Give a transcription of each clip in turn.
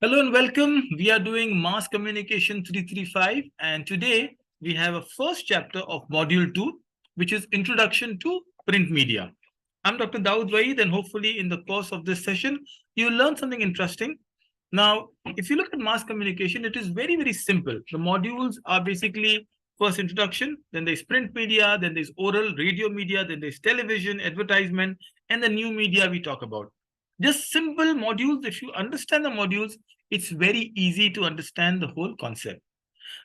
Hello and welcome. We are doing Mass Communication 335, and today we have a first chapter of Module 2, which is Introduction to Print Media. I'm Dr. Dawood Waeed, and hopefully, in the course of this session, you'll learn something interesting. Now, if you look at mass communication, it is very, very simple. The modules are basically first introduction, then there's print media, then there's oral radio media, then there's television, advertisement, and the new media we talk about. Just simple modules. If you understand the modules, it's very easy to understand the whole concept.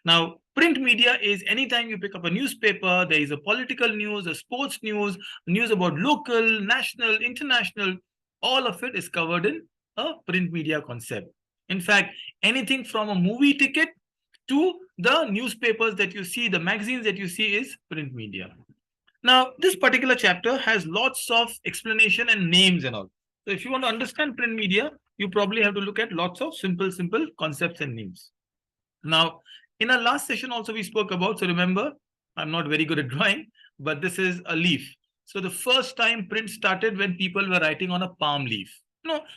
Now, print media is anytime you pick up a newspaper, there is a political news, a sports news, news about local, national, international, all of it is covered in a print media concept. In fact, anything from a movie ticket to the newspapers that you see, the magazines that you see is print media. Now, this particular chapter has lots of explanation and names and all. So if you want to understand print media, you probably have to look at lots of simple concepts and names. Now, in our last session also we spoke about, so remember, I'm not very good at drawing, but this is a leaf. So the first time print started when people were writing on a palm leaf.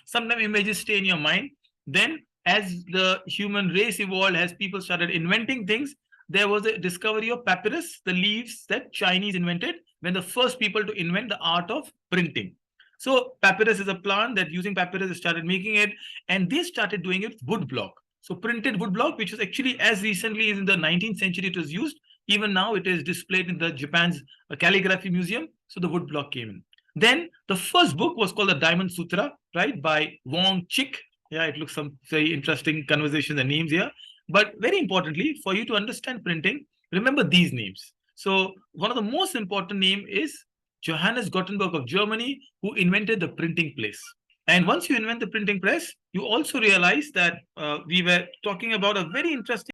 Sometimes images stay in your mind. Then as the human race evolved, as people started inventing things, there was a discovery of papyrus, the leaves that Chinese invented when the first people to invent the art of printing. So papyrus is a plant that using papyrus started making it, and they started doing it with wood block. So printed wood block, which was actually as recently as in the 19th century, it was used. Even now, it is displayed in the Japan's calligraphy museum. So the wood block came in. Then the first book was called the Diamond Sutra, right, by Wong Chick. Yeah, it looks some very interesting conversations and names here. But very importantly, for you to understand printing, remember these names. So one of the most important name is Johannes Gutenberg of Germany, who invented the printing press. And once you invent the printing press, you also realize that we were talking about a very interesting.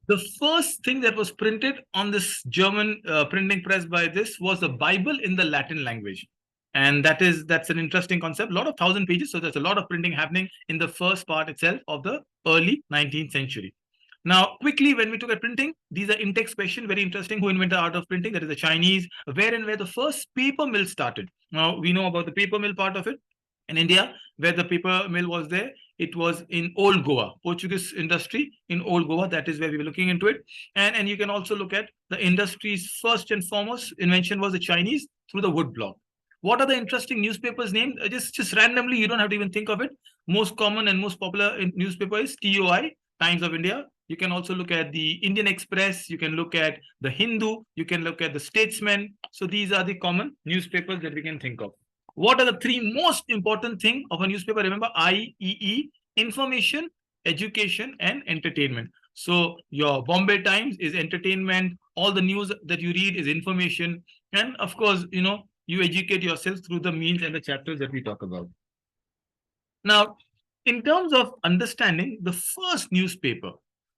The first thing that was printed on this German printing press by this was the Bible in the Latin language. And that's an interesting concept. A lot of 1,000 pages. So there's a lot of printing happening in the first part itself of the early 19th century. Now, quickly, when we look at printing, these are in-text questions, very interesting. Who invented the art of printing? That is the Chinese. Where and where the first paper mill started. Now, we know about the paper mill part of it. In India, where the paper mill was there, it was in Old Goa, Portuguese industry in Old Goa. That is where we were looking into it. And you can also look at the industry's first and foremost invention was the Chinese through the wood block. What are the interesting newspapers named? Just randomly, you don't have to even think of it. Most common and most popular newspaper is TOI, Times of India. You can also look at the Indian Express. You can look at the Hindu. You can look at the Statesman. So these are the common newspapers that we can think of. What are the three most important things of a newspaper? Remember, IEE, information, education, and entertainment. So your Bombay Times is entertainment. All the news that you read is information. And of course, you educate yourself through the means and the chapters that we talk about. Now, in terms of understanding the first newspaper,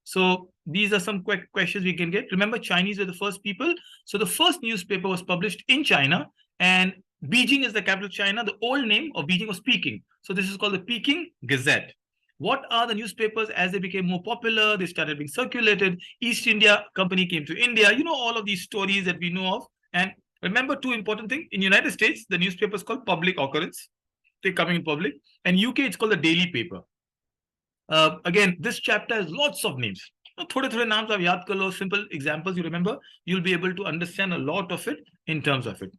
so these are some quick questions we can get. Remember, Chinese were the first people. So the first newspaper was published in China, and Beijing is the capital of China. The old name of Beijing was Peking. So this is called the Peking Gazette. What are the newspapers as they became more popular? They started being circulated. East India Company came to India. You know all of these stories that we know of. And remember two important things. In United States, the newspaper is called public occurrence. They're coming in public. And UK, it's called the daily paper. Again, this chapter has lots of names. Thode naams aap yaad kar lo, simple examples you remember, you'll be able to understand a lot of it in terms of it.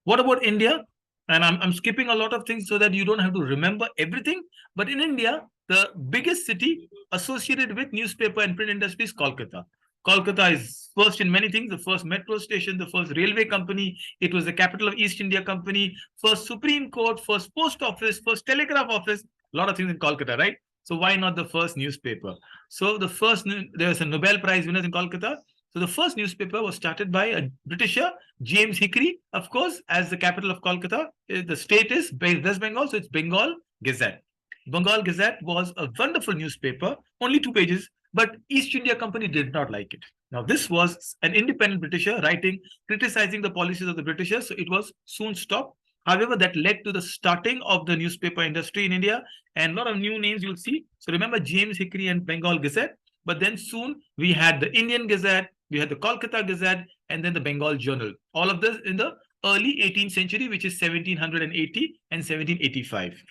What about India? And I'm skipping a lot of things so that you don't have to remember everything. But in India, the biggest city associated with newspaper and print industry is Kolkata. Kolkata is first in many things, the first metro station, the first railway company. It was the capital of East India Company, first Supreme Court, first post office, first telegraph office, a lot of things in Kolkata, right? So why not the first newspaper? So there was a Nobel Prize winner in Kolkata. So the first newspaper was started by a Britisher, James Hickory, of course, as the capital of Kolkata. The state is West Bengal, so it's Bengal Gazette. Bengal Gazette was a wonderful newspaper, only 2 pages, but East India Company did not like it. Now, this was an independent Britisher writing, criticizing the policies of the Britishers, so it was soon stopped. However, that led to the starting of the newspaper industry in India, and a lot of new names you'll see. So remember James Hickory and Bengal Gazette, but then soon we had the Indian Gazette, we had the Kolkata Gazette, and then the Bengal Journal. All of this in the early 18th century, which is 1780 and 1785.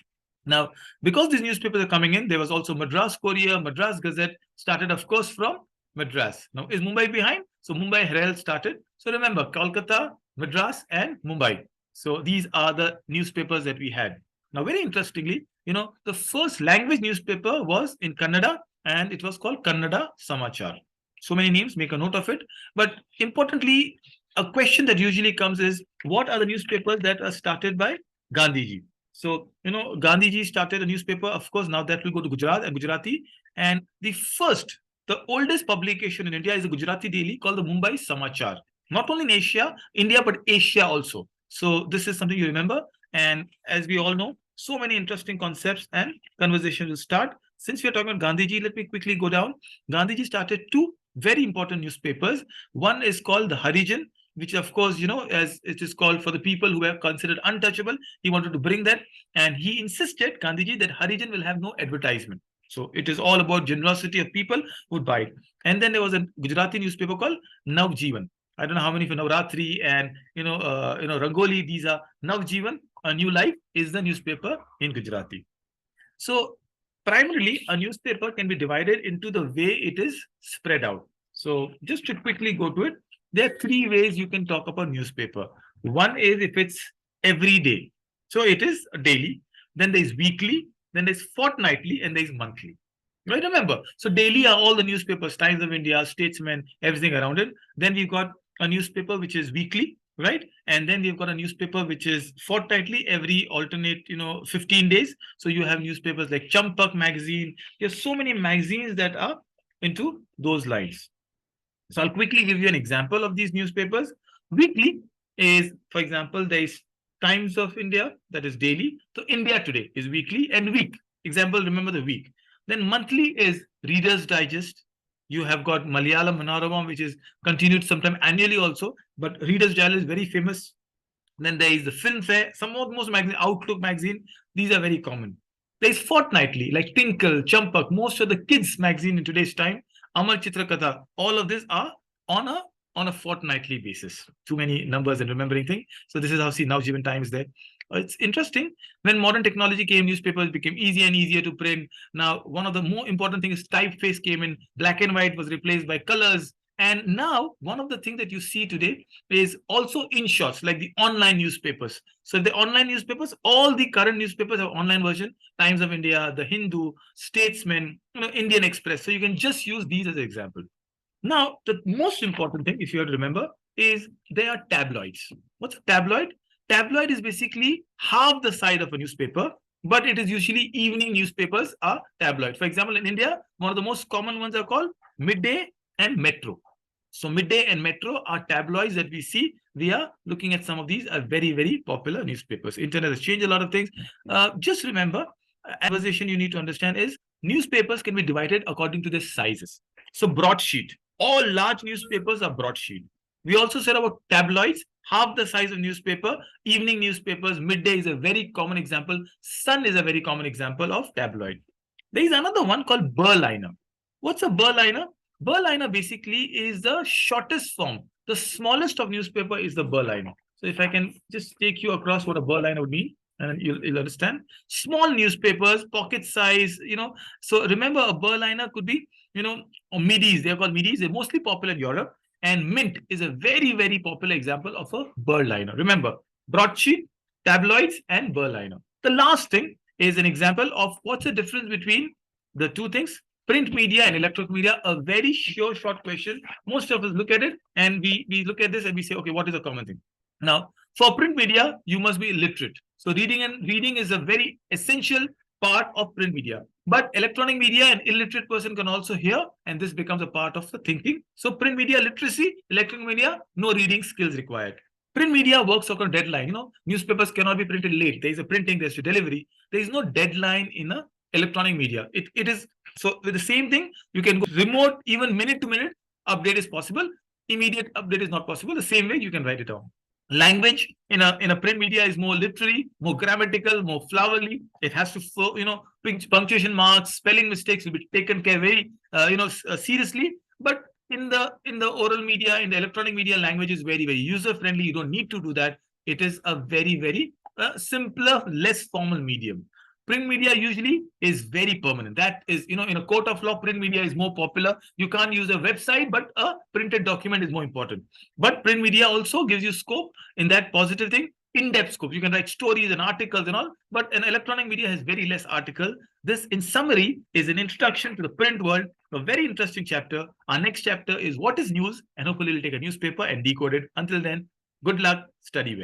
Now, because these newspapers are coming in, there was also Madras Courier, Madras Gazette, started, of course, from Madras. Now, is Mumbai behind? So, Mumbai Herald started. So, remember, Kolkata, Madras, and Mumbai. So, these are the newspapers that we had. Now, very interestingly, the first language newspaper was in Kannada, and it was called Kannada Samachar. So many names, make a note of it. But importantly, a question that usually comes is, what are the newspapers that are started by Gandhiji? So, Gandhiji started a newspaper. Of course, now that will go to Gujarat and Gujarati. And the oldest publication in India is a Gujarati daily called the Mumbai Samachar. Not only in Asia, India, but Asia also. So this is something you remember. And as we all know, so many interesting concepts and conversations will start. Since we are talking about Gandhiji, let me quickly go down. Gandhiji started two very important newspapers. One is called the Harijan, which of course, as it is called for the people who were considered untouchable. He wanted to bring that, and he insisted, Gandhiji, that Harijan will have no advertisement. So it is all about generosity of people who would buy it. And then there was a Gujarati newspaper called Navjivan. I don't know how many for Navratri and Rangoli. These are Navjivan. A New Life is the newspaper in Gujarati. So primarily, a newspaper can be divided into the way it is spread out. So just to quickly go to it, there are three ways you can talk about newspaper. One is if it's every day. So it is daily. Then there's weekly. Then there's fortnightly, and there's monthly. Right? Remember, so daily are all the newspapers, Times of India, Statesman, everything around it. Then we've got a newspaper which is weekly, right? And then we've got a newspaper which is fortnightly, every alternate, 15 days. So you have newspapers like Champak magazine. There's so many magazines that are into those lines. So I'll quickly give you an example of these newspapers. Weekly is, for example, there is Times of India, that is daily. So India Today is weekly, and week. Example, remember the week. Then monthly is Reader's Digest. You have got Malayalam Manorama, which is continued sometime annually also, but Reader's Digest is very famous. Then there is the Filmfare, some of the most magazine, Outlook magazine. These are very common. There is fortnightly, like Tinkle, Champak, most of the kids magazine in today's time, Amar Chitra Katha, all of these are on a fortnightly basis. Too many numbers and remembering things. So this is how Navjivan Times there. It's interesting. When modern technology came, newspapers became easier and easier to print. Now, one of the more important things is typeface came in. Black and white was replaced by colors. And now, one of the things that you see today is also in shots, like the online newspapers. So the online newspapers, all the current newspapers have online version. Times of India, The Hindu, Statesman, Indian Express. So you can just use these as an example. Now, the most important thing, if you have to remember, is they are tabloids. What's a tabloid? Tabloid is basically half the size of a newspaper, but it is usually evening newspapers are tabloid. For example, in India, one of the most common ones are called Midday and Metro. So Midday and Metro are tabloids that we see. We are looking at some of these are very, very popular newspapers. Internet has changed a lot of things. Just remember, conversation you need to understand is newspapers can be divided according to their sizes. So broadsheet, all large newspapers are broadsheet. We also said about tabloids, half the size of newspaper. Evening newspapers, Midday is a very common example. Sun is a very common example of tabloid. There is another one called Berliner. What's a Berliner? Berliner basically is the shortest form. The smallest of newspaper is the Berliner. So if I can just take you across what a Berliner would mean, and you'll understand. Small newspapers, pocket size, So remember, a Berliner could be, or middies. They're called middies. They're mostly popular in Europe. And Mint is a very, very popular example of a Berliner. Remember, broadsheet, tabloids, and Berliner. The last thing is an example of what's the difference between the two things. Print media and electronic media, a very short question. Most of us look at it and we look at this and we say, okay, what is the common thing? Now, for print media, you must be literate. So reading is a very essential part of print media. But electronic media, an illiterate person can also hear, and this becomes a part of the thinking. So print media literacy, electronic media, no reading skills required. Print media works on a deadline. Newspapers cannot be printed late. There is a printing, there's a delivery. There is no deadline in a electronic media. It is so with the same thing, you can go remote, even minute to minute update is possible. Immediate update is not possible. The same way you can write it down. Language in a print media is more literary, more grammatical, more flowery. It has to, punctuation marks, spelling mistakes will be taken care very, seriously. But in the oral media, in the electronic media, language is very, very user friendly. You don't need to do that. It is a very, very simpler, less formal medium. Print media usually is very permanent. That is, in a court of law, print media is more popular. You can't use a website, but a printed document is more important. But print media also gives you scope in that positive thing, in-depth scope. You can write stories and articles and all, but an electronic media has very less article. This, in summary, is an introduction to the print world, a very interesting chapter. Our next chapter is what is news, and hopefully we'll take a newspaper and decode it. Until then, good luck, study well.